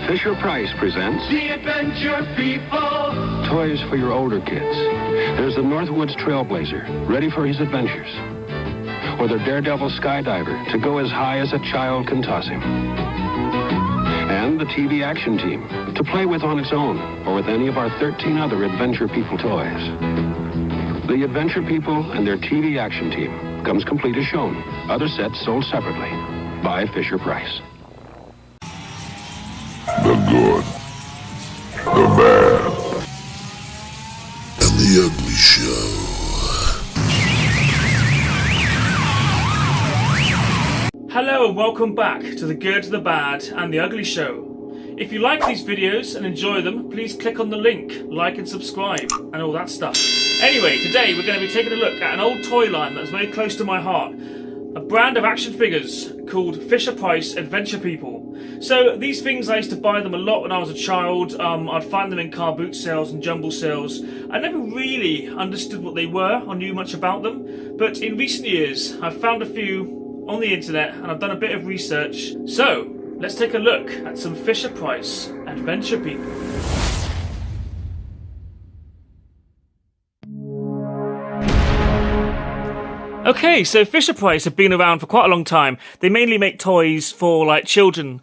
Fisher-Price presents The Adventure People. toys for your older kids. There's the Northwoods Trailblazer, ready for his adventures. Or the Daredevil Skydiver, to go as high as a child can toss him. And the TV Action Team, to play with on its own, or with any of our 13 other Adventure People toys. The Adventure People and their TV Action Team comes complete as shown. Other sets sold separately by Fisher-Price. The good, the bad, and the ugly show. Hello and welcome back to The Good, the Bad and the Ugly Show. If you like these videos and enjoy them, please click on the link, like and subscribe and all that stuff. Anyway, today we're going to be taking a look at an old toy line that's very close to my heart. A brand of action figures called Fisher-Price Adventure People. So these things, I used to buy them a lot when I was a child. I'd find them in car boot sales and jumble sales. I never really understood what they were or knew much about them. But in recent years, I've found a few on the internet and I've done a bit of research. So let's take a look at some Fisher-Price Adventure People. Okay, so Fisher-Price have been around for quite a long time. They mainly make toys for like children,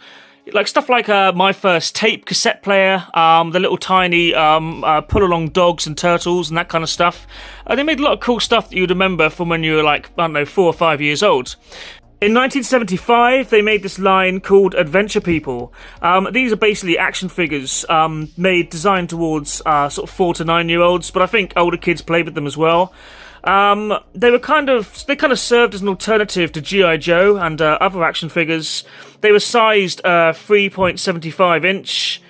like stuff like my first tape cassette player, the little tiny pull-along dogs and turtles and that kind of stuff. They made a lot of cool stuff that you'd remember from when you were like, I don't know, 4 or 5 years old. In 1975, they made this line called Adventure People. These are basically action figures designed towards sort of 4 to 9 year olds, but I think older kids played with them as well. They kind of served as an alternative to G.I. Joe and other action figures. They were sized 3.75 inch,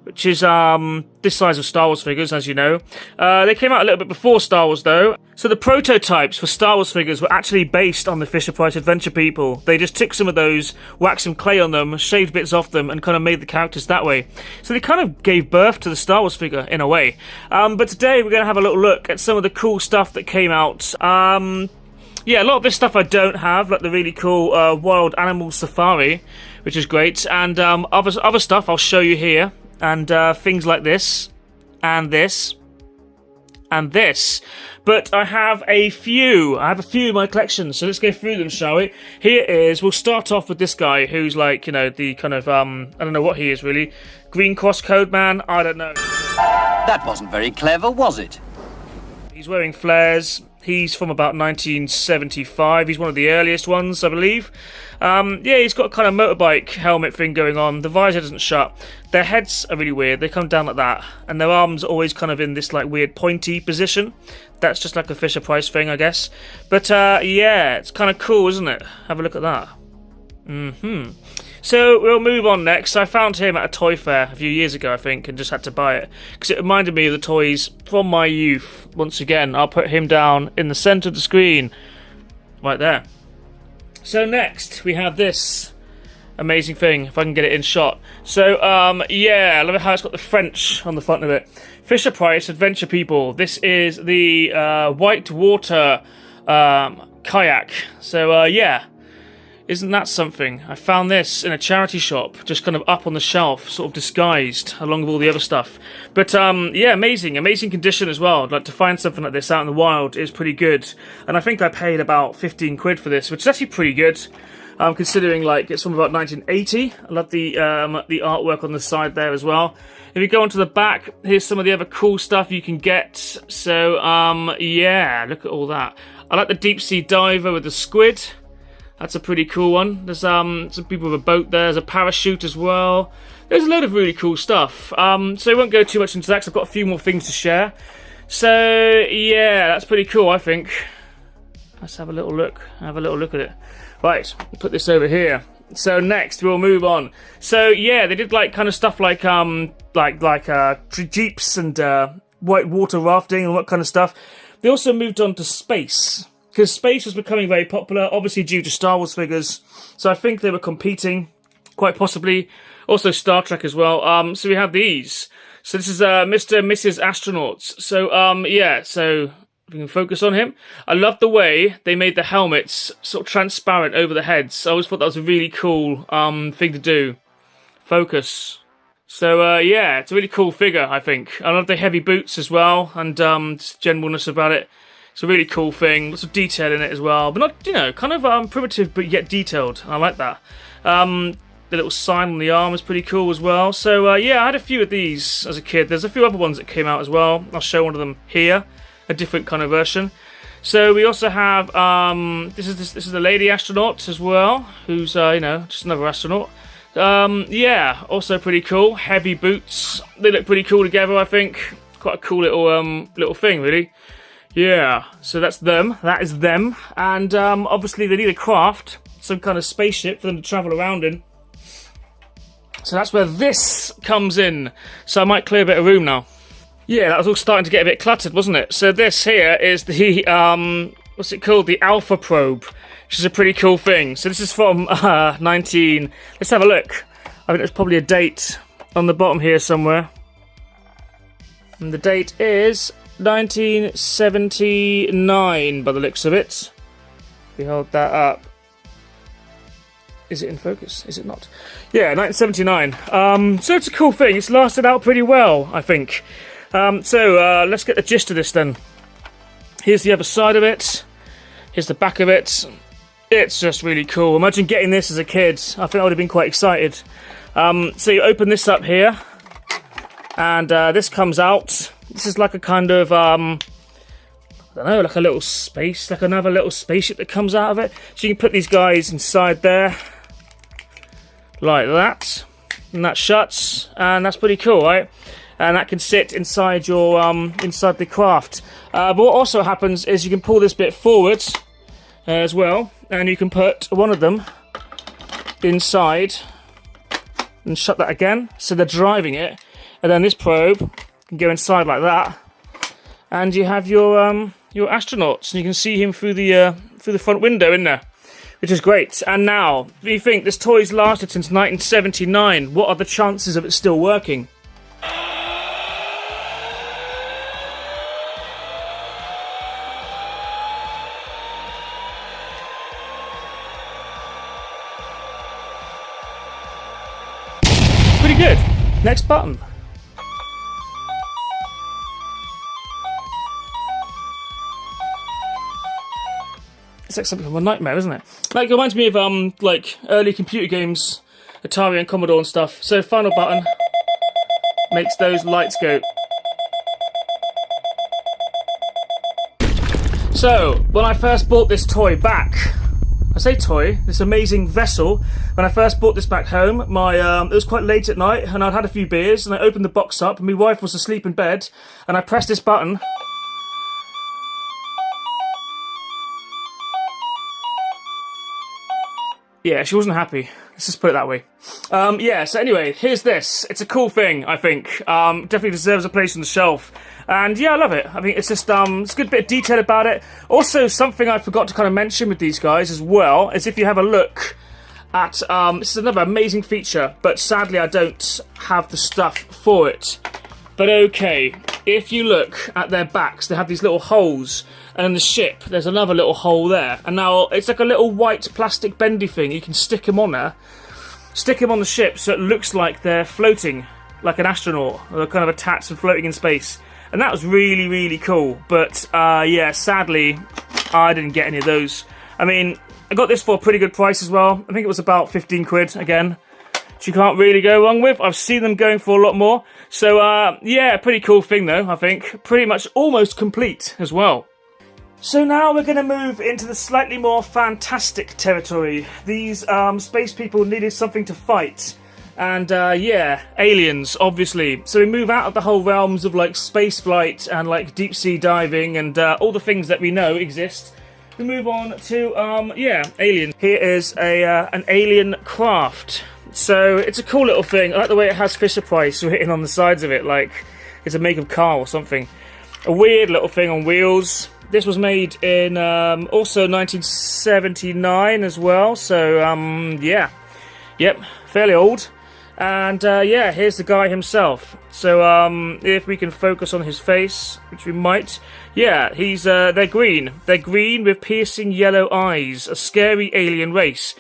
which is this size of Star Wars figures, as you know. They came out a little bit before Star Wars, though. So the prototypes for Star Wars figures were actually based on the Fisher-Price Adventure People. They just took some of those, waxed some clay on them, shaved bits off them, and kind of made the characters that way. So they kind of gave birth to the Star Wars figure, in a way. But today we're going to have a little look at some of the cool stuff that came out. Yeah, a lot of this stuff I don't have, like the really cool Wild Animal Safari, which is great. And other stuff I'll show you here. And things like this, and this, and this. But I have a few in my collection, so let's go through them, shall we? Here is, we'll start off with this guy, who's like, you know, the kind of, I don't know what he is really. Green Cross Code Man, I don't know. That wasn't very clever, was it? He's wearing flares. He's from about 1975. He's one of the earliest ones, I believe. Yeah, he's got a kind of motorbike helmet thing going on. The visor doesn't shut. Their heads are really weird. They come down like that. And their arms are always kind of in this like weird pointy position. That's just like a Fisher-Price thing, I guess. But yeah, it's kind of cool, isn't it? Have a look at that. So we'll move on next. I found him at a toy fair a few years ago, I think, and just had to buy it because it reminded me of the toys from my youth. Once again, I'll put him down in the centre of the screen, right there. So next we have this amazing thing, if I can get it in shot. So yeah, I love how it's got the French on the front of it. Fisher-Price Adventure People. This is the white water kayak. So yeah. Isn't that something? I found this in a charity shop, just kind of up on the shelf, sort of disguised, along with all the other stuff. But, yeah, amazing condition as well. Like, to find something like this out in the wild is pretty good. And I think I paid about 15 quid for this, which is actually pretty good, considering, like, it's from about 1980. I love the artwork on the side there as well. If you go onto the back, here's some of the other cool stuff you can get. So, yeah, look at all that. I like the deep sea diver with the squid. That's a pretty cool one. There's some people with a boat there. There's a parachute as well. There's a load of really cool stuff. So I won't go too much into that because I've got a few more things to share. So yeah, that's pretty cool, I think. Let's have a little look. Have a little look at it. Right, put this over here. So next we'll move on. So yeah, they did like kind of stuff like jeeps and white water rafting and what kind of stuff. They also moved on to space. Because space was becoming very popular, obviously due to Star Wars figures. So I think they were competing, quite possibly. Also Star Trek as well. So we have these. So this is Mr. and Mrs. Astronauts. So, yeah, so we can focus on him. I love the way they made the helmets sort of transparent over the heads. I always thought that was a really cool thing to do. Focus. So yeah, it's a really cool figure, I think. I love the heavy boots as well, and just generalness about it. It's a really cool thing. Lots of detail in it as well, but not, you know, kind of primitive but yet detailed. I like that. The little sign on the arm is pretty cool as well. So yeah, I had a few of these as a kid. There's a few other ones that came out as well. I'll show one of them here, a different kind of version. So we also have this is a lady astronaut as well, who's you know, just another astronaut. Yeah, also pretty cool. Heavy boots. They look pretty cool together, I think. Quite a cool little thing, really. Yeah, so that's them. That is them. And obviously they need a craft, some kind of spaceship for them to travel around in. So that's where this comes in. So I might clear a bit of room now. Yeah, that was all starting to get a bit cluttered, wasn't it? So this here is the, what's it called? The Alpha Probe, which is a pretty cool thing. So this is from let's have a look. I think there's probably a date on the bottom here somewhere. And the date is 1979 by the looks of it. We hold that up. Is it in focus? Is it not? Yeah, 1979. So it's a cool thing. It's lasted out pretty well, I think. So let's get the gist of this then. Here's the other side of it. Here's the back of it. It's just really cool. Imagine getting this as a kid. I think I would have been quite excited. So you open this up here, and this comes out. This is like a kind of, I don't know, like a little space, like another little spaceship that comes out of it. So you can put these guys inside there, like that, and that shuts, and that's pretty cool, right? And that can sit inside your, inside the craft. But what also happens is you can pull this bit forward as well, and you can put one of them inside and shut that again, so they're driving it, and then this probe can go inside like that, and you have your astronauts, and you can see him through the front window in there, which is great. And now, do you think this toy's lasted since 1979? What are the chances of it still working? Pretty good. Next button. It's like something from a nightmare, isn't it? Like, it reminds me of like early computer games, Atari and Commodore and stuff. So final button makes those lights go. So when I first bought this toy back, I say toy, this amazing vessel. When I first brought this back home, it was quite late at night, and I'd had a few beers, and I opened the box up, and my wife was asleep in bed, and I pressed this button. Yeah, she wasn't happy. Let's just put it that way. Yeah, so anyway, here's this. It's a cool thing, I think. Definitely deserves a place on the shelf. And yeah, I love it. I think it's just, it's a good bit of detail about it. Also, something I forgot to kind of mention with these guys as well, is if you have a look at, this is another amazing feature, but sadly I don't have the stuff for it. But okay, if you look at their backs, they have these little holes, and in the ship, there's another little hole there. And now, it's like a little white plastic bendy thing. You can stick them on there, stick them on the ship, so it looks like they're floating, like an astronaut, or they're kind of attached and floating in space. And that was really, really cool. But, yeah, sadly, I didn't get any of those. I mean, I got this for a pretty good price as well. I think it was about 15 quid, again. Which you can't really go wrong with. I've seen them going for a lot more. So, yeah, pretty cool thing, though, I think. Pretty much almost complete as well. So now we're going to move into the slightly more fantastic territory. These space people needed something to fight. And, yeah, aliens, obviously. So we move out of the whole realms of, like, space flight and, like, deep-sea diving and all the things that we know exist. We move on to, yeah, aliens. Here is an alien craft. So it's a cool little thing. I like the way it has Fisher-Price written on the sides of it, like it's a make of car or something. A weird little thing on wheels. This was made in, also 1979 as well. So, yeah. Yep, fairly old. And, yeah, here's the guy himself. So, if we can focus on his face, which we might. Yeah, they're green. They're green with piercing yellow eyes. A scary alien race.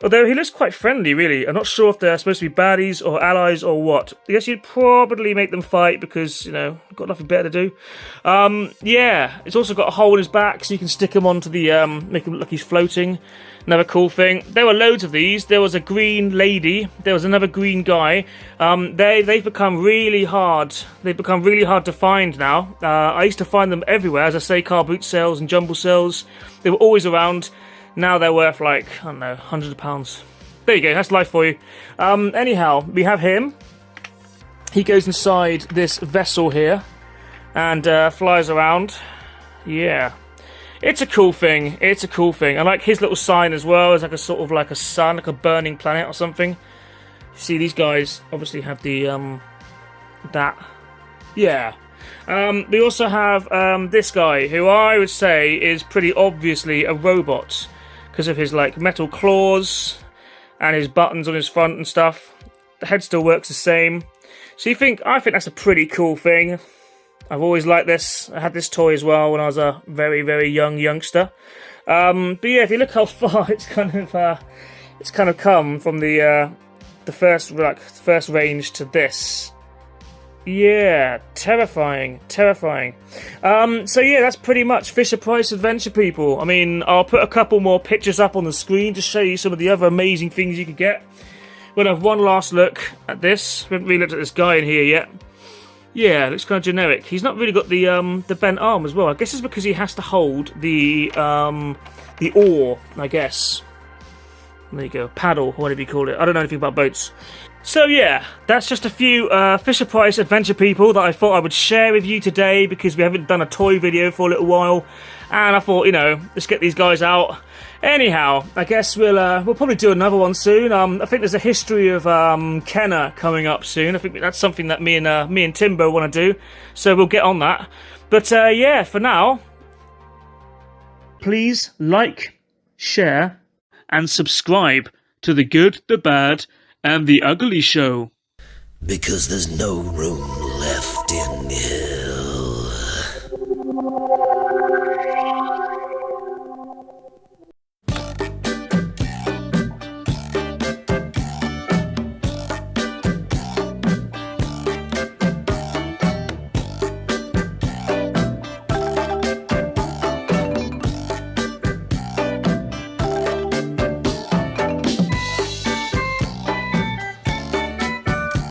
Although he looks quite friendly, really. I'm not sure if they're supposed to be baddies or allies or what. I guess you'd probably make them fight because, you know, got nothing better to do. Yeah, it's also got a hole in his back so you can stick him onto the, make him look like he's floating. Another cool thing. There were loads of these. There was a green lady. There was another green guy. They've become really hard. They've become really hard to find now. I used to find them everywhere, as I say, car boot sales and jumble sales. They were always around. Now they're worth like, I don't know, hundreds of pounds. There you go, that's life for you. Anyhow, we have him. He goes inside this vessel here and flies around. Yeah. It's a cool thing. It's a cool thing. I like his little sign as well. It's like a sort of like a sun, like a burning planet or something. You see, these guys obviously have the, that. Yeah. We also have this guy, who I would say is pretty obviously a robot because of his like metal claws and his buttons on his front and stuff. The head still works the same. So I think that's a pretty cool thing. I've always liked this. I had this toy as well when I was a very, very young youngster. But yeah, if you look how far it's kind of come from the first range to this. Yeah, terrifying. So yeah, that's pretty much Fisher-Price Adventure, people. I mean, I'll put a couple more pictures up on the screen to show you some of the other amazing things you could get. We're going to have one last look at this. We haven't really looked at this guy in here yet. Yeah, looks kind of generic. He's not really got the bent arm as well. I guess it's because he has to hold the oar, I guess. There you go, paddle, or whatever you call it. I don't know anything about boats. So yeah, that's just a few Fisher-Price Adventure people that I thought I would share with you today because we haven't done a toy video for a little while. And I thought, you know, let's get these guys out. Anyhow, I guess we'll probably do another one soon. I think there's a history of Kenner coming up soon. I think that's something that me and Timbo want to do. So we'll get on that. But yeah, for now, please like, share, and subscribe to The Good, The Bad, and The Ugly Show. Because there's no room left in hell.